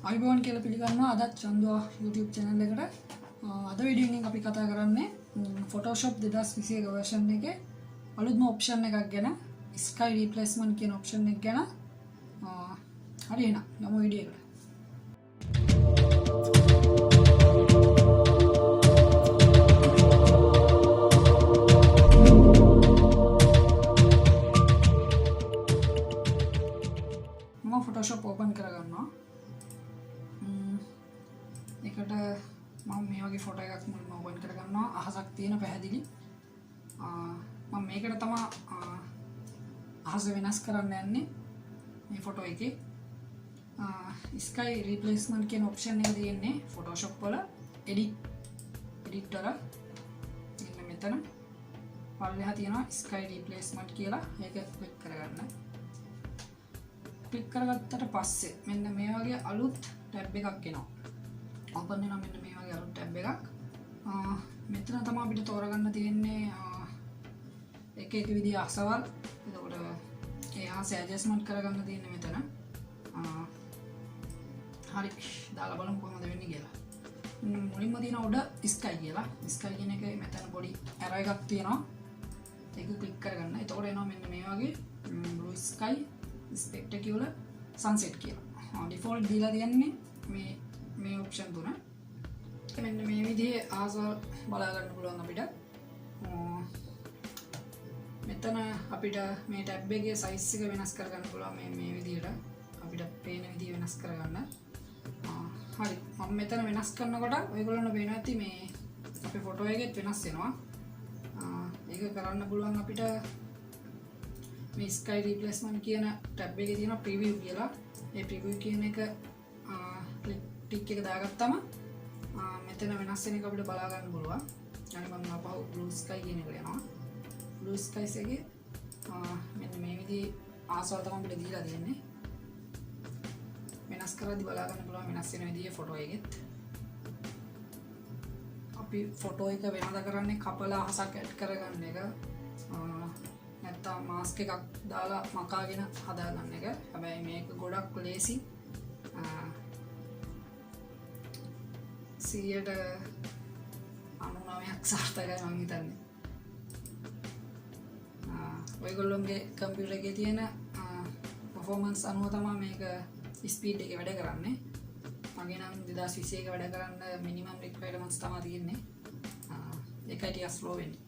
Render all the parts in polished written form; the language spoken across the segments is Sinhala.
අයිබෝන් කියලා පිළිගන්නවා අදත් චන්දුවා YouTube channel එකට. අද වීඩියෝ එකෙන් අපි කතා කරන්නේ Photoshop 2021 version එකේ අලුත්ම option එකක් ගැන, sky replacement කියන option එක ගැන. හරි එහෙනම් යමු වීඩියෝ එකට. මම Photoshop open කරගන්නවා. එකට මම මේ වගේ ෆොටෝ එකක් මුලින්ම ඕපන් කරගන්නවා. අහසක් තියෙන පැහැදිලි. මම මේකට තමයි අහස වෙනස් කරන්න යන්නේ මේ ෆොටෝ එකේ. sky replacement කියන ඔප්ෂන් එක තියෙන්නේ Photoshop වල edit වල. ඉන්න මෙතන පල්ලෙහා තියෙනවා sky replacement කියලා. ඒක ක්ලික් කරගන්න. ක්ලික් කරගත්තට පස්සේ මෙන්න මේ වගේ අලුත් ටැබ් එකක් එනවා. open වෙනවා මෙන්න මේ වගේ අලුත් ටැබ් එකක්. මෙතන තමයි අපිට තෝරගන්න තියෙන්නේ එක එක විදිහ අසවල්. එතකොට ඒ ආස ඇඩ්ජස්ට්මන්ට් කරගන්න තියෙන්නේ මෙතන. හරි දාලා බලමු කොහොමද වෙන්නේ කියලා. මුලින්ම තියෙන උඩ sky කියලා. sky කියන එක මෙතන පොඩි arrow එකක් තියෙනවා. ඒක ක්ලික් කරගන්න. එතකොට එනවා මෙන්න මේ වගේ blue sky spectacular sunset කියලා. default දීලා තියන්නේ මේ ඔප්ෂන් තුන. මෙන්න මේ විදිහේ ආසවල් බලා ගන්න පුළුවන් අපිට. මෙතන අපිට මේ ටැබ් එකේ සයිස් එක වෙනස් කරගන්න පුළුවන් මේ විදිහට. අපිට පේන විදිහ වෙනස් කරගන්න. හරි. මම මෙතන වෙනස් කරනකොට ඔයගොල්ලන්ට පේනවා ඇති මේ අපේ ෆොටෝ එකෙත් වෙනස් වෙනවා. ඒක කරන්න පුළුවන් අපිට මේ sky replacement කියන ටැබ් එකේ තියෙන preview කියලා. ඒ preview කියන එක ටික් එක දාගත්තම මෙතන වෙනස් වෙන එක අපිට බලා ගන්න පුළුවන්. ඊට මම අපහු blue sky කියන එකට යනවා. blue skies එකේ මෙන්න මේ විදිහේ ආසාව තමයි අපිට දීලා තියෙන්නේ. වෙනස් කරද්දී බලා ගන්න පුළුවන් වෙනස් වෙන විදිහේ ෆොටෝ එකෙත්. අපි ෆොටෝ එක වෙනදා කරන්නේ කපලා අහසක් ඇඩ් කරගන්න එක. නැත්තම් මාස්ක් එකක් දාලා මකාගෙන හදාගන්න එක. හැබැයි මේක ගොඩක් ලේසි. 99ක් සාර්ථකයි මම හිතන්නේ. ඔයගොල්ලෝගේ කම්පියුටර් එකේ තියෙන performance අනුව තමයි මේක ස්පීඩ් එක වැඩ කරන්නේ. මගේ නම් 2021 වැඩ කරන්න minimum requirements තමයි තියෙන්නේ. ඒකයි ටිකක් slow වෙන්නේ.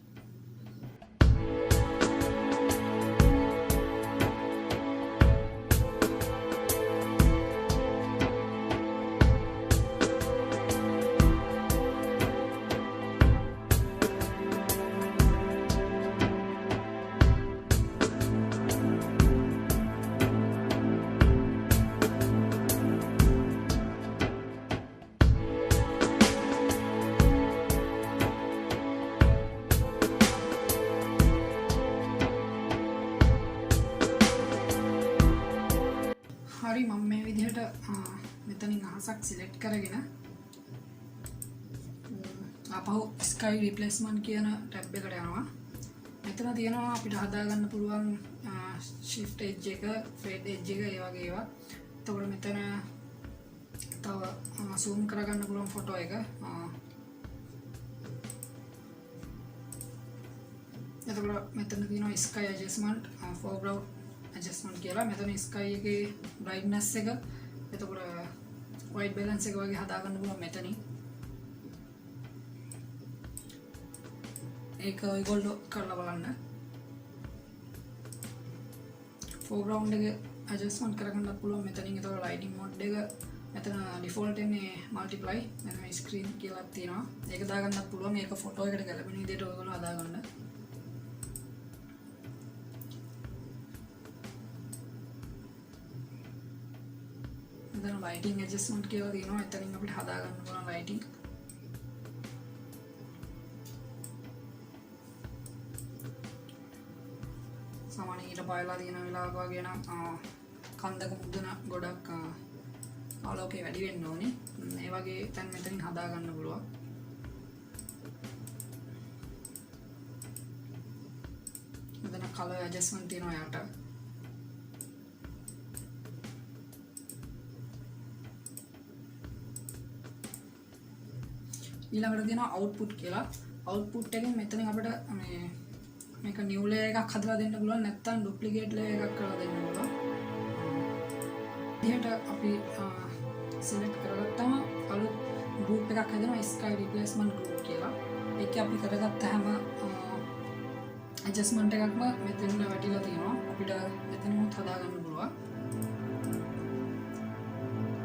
හරි මම මේ විදිහට මෙතනින් අහසක් සිලෙක්ට් කරගෙන අපහු sky replacement කියන ටැබ් එකට යනවා. මෙතන තියෙනවා අපිට හදාගන්න පුළුවන් shift edge එක, fade edge එක, ඒ වගේ ඒවා. එතකොට මෙතන තව zoom කරගන්න පුළුවන් ෆොටෝ එක. එතකොට මෙතන තියෙනවා sky adjustment, foreground adjustment කියලා. මෙතන sky එකේ brightness එක, එතකොට white balance එක වගේ හදාගන්න පුළුවන් මෙතනින්. ඒක ඔයගොල්ලෝ කරලා බලන්න. foreground එක adjustment කරගන්න පුළුවන් මෙතනින්. එතකොට lighting mode එක මෙතන default එන්නේ multiply. මෙතන screen කියලා තියෙනවා. ඒක දාගන්නත් පුළුවන්. ඒක ෆොටෝ එකට ගැලපෙන විදිහට ඔයගොල්ලෝ හදාගන්න. මෙතන lighting adjustment කියලා තියෙනවා. එතනින් අපිට හදාගන්න පුළුවන් lighting. සාමාන්‍යයෙන් ඊට පයලා තියෙන වෙලාවක වගේ නම් කන්දක මුදුන ගොඩක් ආලෝකය වැඩි වෙන්න ඕනේ. ඒ වගේ තැන් මෙතනින් හදාගන්න පුළුවන්. මෙතන color adjustment තියෙනවා යට. ඊළඟට තියෙනවා output කියලා. output එකෙන් මෙතනින් අපිට මේක new layer එකක් හදලා දෙන්න පුළුවන් නැත්නම් duplicate layer එකක් කරලා දෙන්න පුළුවන්. ඊට අපි select කරගත්තම අලුත් group එකක් හදනවා sky replacement group කියලා. ඒක අපි කරගත්ත හැම adjustment එකක්ම මෙතන වැටිලා තියෙනවා. අපිට මෙතනමුත් හදා ගන්න පුළුවන්.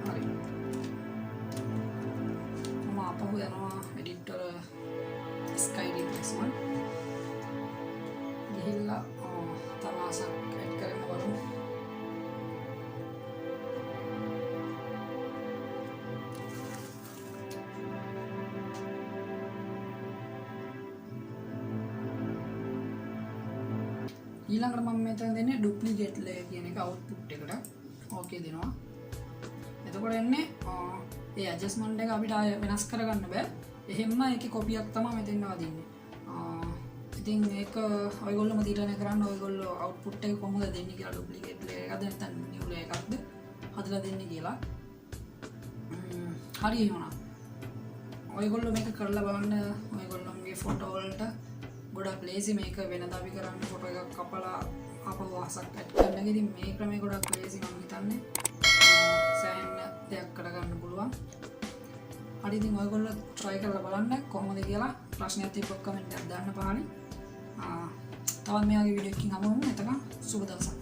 හරි. මම අපහු යනවා edit වල sky replacement. ගිහිල්ලා තව අහසක් add කරන්න බලමු. ඊළඟට මම මෙතන දෙන්නේ duplicate layer කියන එක output එකට. ඕකේ දෙනවා. එතකොට එන්නේ ඒ adjustment එක අපිට ආය වෙනස් කරගන්න බෑ. එහෙම්ම ඒකේ copy එකක් තමයි මෙතෙන් වදින්නේ. ඉතින් මේක ඔයගොල්ලෝම තීරණය කරන්න ඔයගොල්ලෝ output එක කොහොමද දෙන්නේ කියලා duplicate layer එකක්ද නැත්නම් new layer එකක්ද හදලා දෙන්නේ කියලා. හරි එහෙනම් ඔයගොල්ලෝ මේක කරලා බලන්න. ඔයගොල්ලෝගේ ෆොටෝ වලට ගොඩක් ලේසි මේක වෙනදා අපි කරන්නේ ෆොටෝ එකක් කපලා අපව අහසක් ඇඩ් කරන එක. ඉතින් මේ ක්‍රමය ගොඩක් ලේසි මම හිතන්නේ. සෑහෙන දෙයක් කරගන්න පුළුවන්. හරි ඉතින් ඔයගොල්ලෝ try කරලා බලන්න කොහොමද කියලා. ප්‍රශ්නයක් තිබ්බොත් කමෙන්ට් එකක් දාන්න පහලින්. තවත් මේ වගේ වීඩියෝ එකකින් හමු වෙමු. එතකන් සුබ දවසක්.